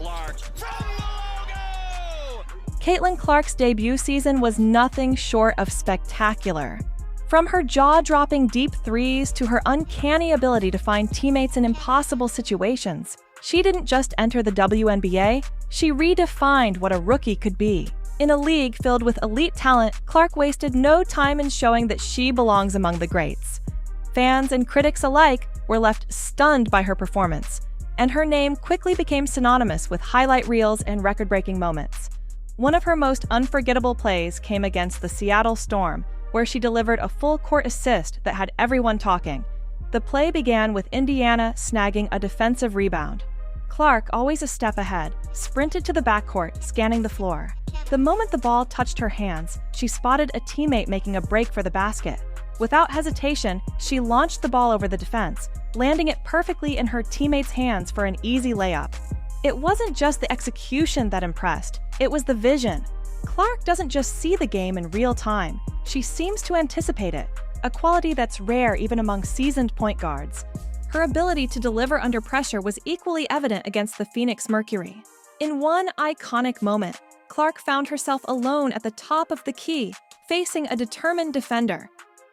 Clark from the logo! Caitlin Clark's debut season was nothing short of spectacular. From her jaw-dropping deep threes to her uncanny ability to find teammates in impossible situations, she didn't just enter the WNBA, she redefined what a rookie could be. In a league filled with elite talent, Clark wasted no time in showing that she belongs among the greats. Fans and critics alike were left stunned by her performance, and her name quickly became synonymous with highlight reels and record-breaking moments. One of her most unforgettable plays came against the Seattle Storm, where she delivered a full-court assist that had everyone talking. The play began with Indiana snagging a defensive rebound. Clark, always a step ahead, sprinted to the backcourt, scanning the floor. The moment the ball touched her hands, she spotted a teammate making a break for the basket. Without hesitation, she launched the ball over the defense, landing it perfectly in her teammate's hands for an easy layup. It wasn't just the execution that impressed, it was the vision. Clark doesn't just see the game in real time, she seems to anticipate it, a quality that's rare even among seasoned point guards. Her ability to deliver under pressure was equally evident against the Phoenix Mercury. In one iconic moment, Clark found herself alone at the top of the key, facing a determined defender.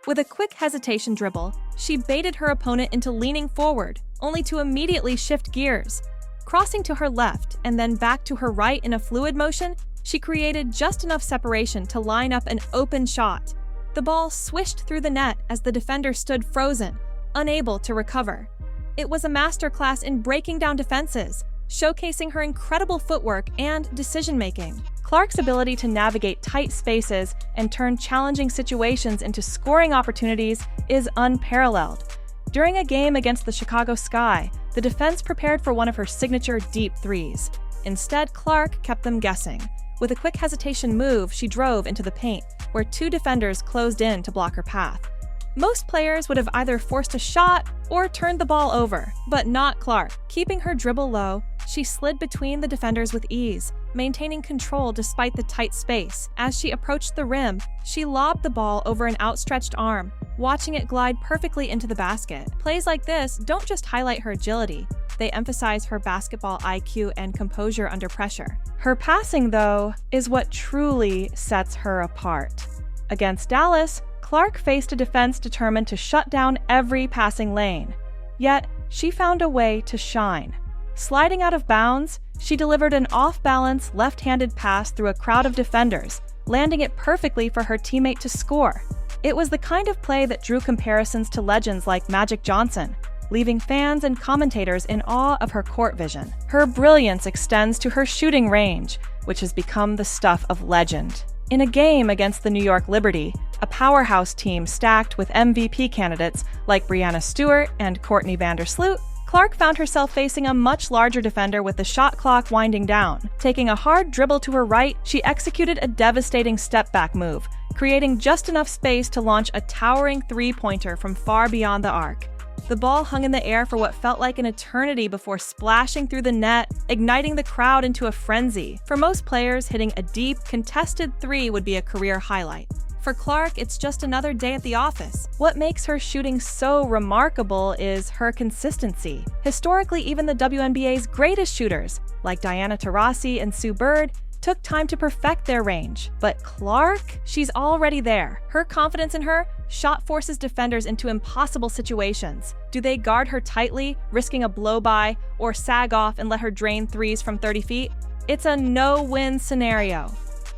With a quick hesitation dribble, she baited her opponent into leaning forward, only to immediately shift gears. Crossing to her left and then back to her right in a fluid motion, she created just enough separation to line up an open shot. The ball swished through the net as the defender stood frozen, unable to recover. It was a masterclass in breaking down defenses, showcasing her incredible footwork and decision-making. Clark's ability to navigate tight spaces and turn challenging situations into scoring opportunities is unparalleled. During a game against the Chicago Sky, the defense prepared for one of her signature deep threes. Instead, Clark kept them guessing. With a quick hesitation move, she drove into the paint, where two defenders closed in to block her path. Most players would have either forced a shot or turned the ball over, but not Clark. Keeping her dribble low, she slid between the defenders with ease, maintaining control despite the tight space. As she approached the rim, she lobbed the ball over an outstretched arm, watching it glide perfectly into the basket. Plays like this don't just highlight her agility, they emphasize her basketball IQ and composure under pressure. Her passing, though, is what truly sets her apart. Against Dallas, Clark faced a defense determined to shut down every passing lane. Yet, she found a way to shine. Sliding out of bounds, she delivered an off-balance, left-handed pass through a crowd of defenders, landing it perfectly for her teammate to score. It was the kind of play that drew comparisons to legends like Magic Johnson, leaving fans and commentators in awe of her court vision. Her brilliance extends to her shooting range, which has become the stuff of legend. In a game against the New York Liberty, a powerhouse team stacked with MVP candidates like Breanna Stewart and Courtney Vandersloot, Clark found herself facing a much larger defender with the shot clock winding down. Taking a hard dribble to her right, she executed a devastating step-back move, creating just enough space to launch a towering three-pointer from far beyond the arc. The ball hung in the air for what felt like an eternity before splashing through the net, igniting the crowd into a frenzy. For most players, hitting a deep, contested three would be a career highlight. For Clark, it's just another day at the office. What makes her shooting so remarkable is her consistency. Historically, even the WNBA's greatest shooters, like Diana Taurasi and Sue Bird, took time to perfect their range. But Clark? She's already there. Her confidence in her shot forces defenders into impossible situations. Do they guard her tightly, risking a blow-by, or sag off and let her drain threes from 30 feet? It's a no-win scenario.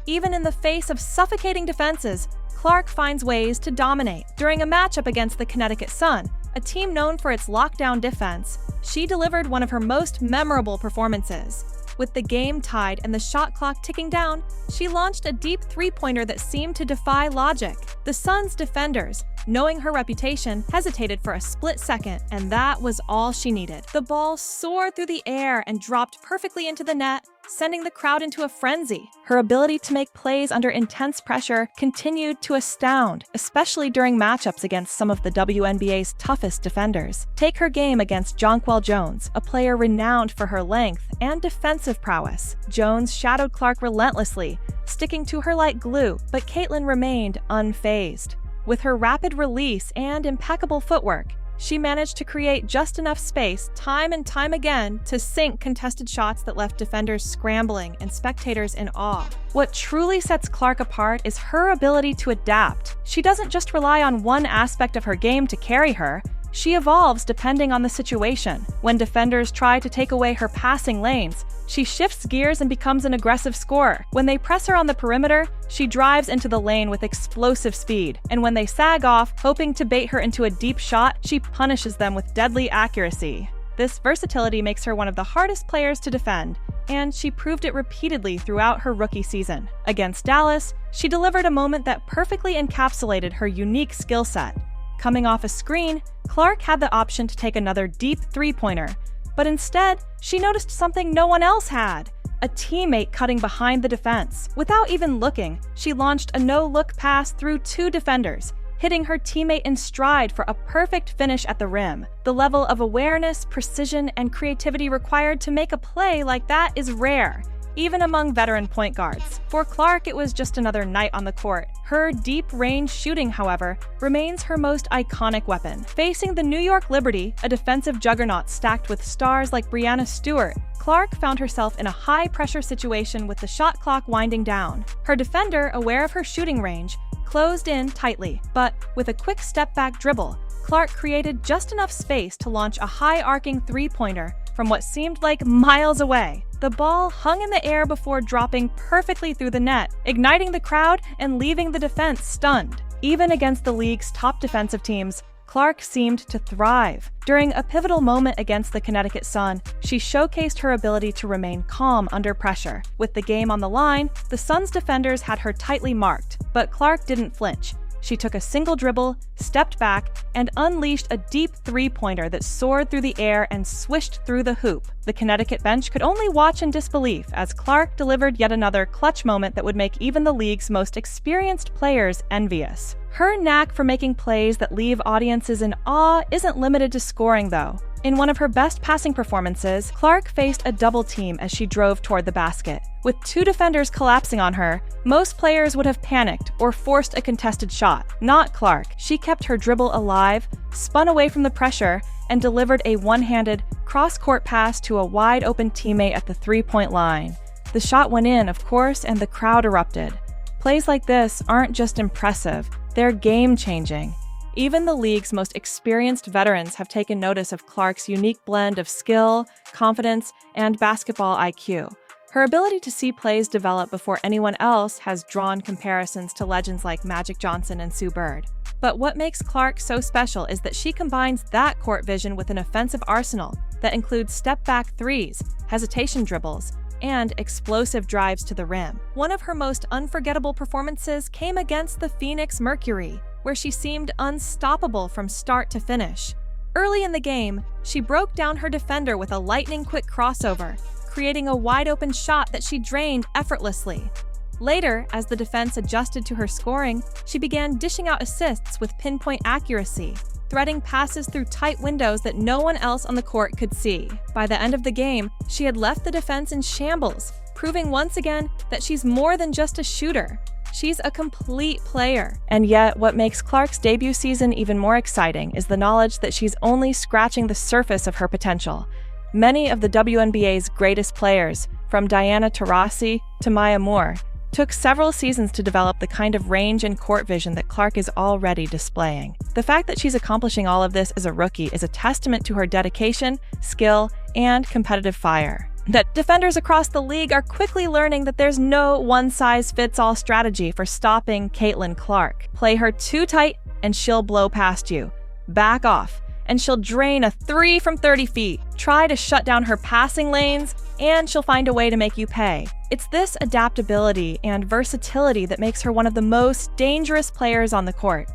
Even in the face of suffocating defenses, Clark finds ways to dominate. During a matchup against the Connecticut Sun, a team known for its lockdown defense, she delivered one of her most memorable performances. With the game tied and the shot clock ticking down, she launched a deep three-pointer that seemed to defy logic. The Suns' defenders, knowing her reputation, hesitated for a split second, and that was all she needed. The ball soared through the air and dropped perfectly into the net, sending the crowd into a frenzy. Her ability to make plays under intense pressure continued to astound, especially during matchups against some of the WNBA's toughest defenders. Take her game against Jonquel Jones, a player renowned for her length and defensive prowess. Jones shadowed Clark relentlessly, sticking to her like glue, but Caitlin remained unfazed. With her rapid release and impeccable footwork, she managed to create just enough space time and time again to sink contested shots that left defenders scrambling and spectators in awe. What truly sets Clark apart is her ability to adapt. She doesn't just rely on one aspect of her game to carry her. She evolves depending on the situation. When defenders try to take away her passing lanes, she shifts gears and becomes an aggressive scorer. When they press her on the perimeter, she drives into the lane with explosive speed. And when they sag off, hoping to bait her into a deep shot, she punishes them with deadly accuracy. This versatility makes her one of the hardest players to defend, and she proved it repeatedly throughout her rookie season. Against Dallas, she delivered a moment that perfectly encapsulated her unique skill set. Coming off a screen, Clark had the option to take another deep three-pointer, but instead, she noticed something no one else had: a teammate cutting behind the defense. Without even looking, she launched a no-look pass through two defenders, hitting her teammate in stride for a perfect finish at the rim. The level of awareness, precision, and creativity required to make a play like that is rare, even among veteran point guards. For Clark, it was just another night on the court. Her deep-range shooting, however, remains her most iconic weapon. Facing the New York Liberty, a defensive juggernaut stacked with stars like Breanna Stewart, Clark found herself in a high-pressure situation with the shot clock winding down. Her defender, aware of her shooting range, closed in tightly, but with a quick step-back dribble, Clark created just enough space to launch a high-arcing three-pointer from what seemed like miles away. The ball hung in the air before dropping perfectly through the net, igniting the crowd and leaving the defense stunned. Even against the league's top defensive teams, Clark seemed to thrive. During a pivotal moment against the Connecticut Sun, she showcased her ability to remain calm under pressure. With the game on the line, the Suns' defenders had her tightly marked, but Clark didn't flinch. She took a single dribble, stepped back, and unleashed a deep three-pointer that soared through the air and swished through the hoop. The Connecticut bench could only watch in disbelief as Clark delivered yet another clutch moment that would make even the league's most experienced players envious. Her knack for making plays that leave audiences in awe isn't limited to scoring, though. In one of her best passing performances, Clark faced a double team as she drove toward the basket. With two defenders collapsing on her, most players would have panicked or forced a contested shot. Not Clark. She kept her dribble alive, spun away from the pressure, and delivered a one-handed, cross-court pass to a wide-open teammate at the three-point line. The shot went in, of course, and the crowd erupted. Plays like this aren't just impressive, they're game-changing. Even the league's most experienced veterans have taken notice of Clark's unique blend of skill, confidence, and basketball IQ. Her ability to see plays develop before anyone else has drawn comparisons to legends like Magic Johnson and Sue Bird. But what makes Clark so special is that she combines that court vision with an offensive arsenal that includes step-back threes, hesitation dribbles, and explosive drives to the rim. One of her most unforgettable performances came against the Phoenix Mercury, where she seemed unstoppable from start to finish. Early in the game, she broke down her defender with a lightning-quick crossover, creating a wide-open shot that she drained effortlessly. Later, as the defense adjusted to her scoring, she began dishing out assists with pinpoint accuracy, threading passes through tight windows that no one else on the court could see. By the end of the game, she had left the defense in shambles, proving once again that she's more than just a shooter. She's a complete player. And yet, what makes Clark's debut season even more exciting is the knowledge that she's only scratching the surface of her potential. Many of the WNBA's greatest players, from Diana Taurasi to Maya Moore, took several seasons to develop the kind of range and court vision that Clark is already displaying. The fact that she's accomplishing all of this as a rookie is a testament to her dedication, skill, and competitive fire. That defenders across the league are quickly learning that there's no one-size-fits-all strategy for stopping Caitlin Clark. Play her too tight and she'll blow past you. Back off and she'll drain a three from 30 feet. Try to shut down her passing lanes and she'll find a way to make you pay. It's this adaptability and versatility that makes her one of the most dangerous players on the court.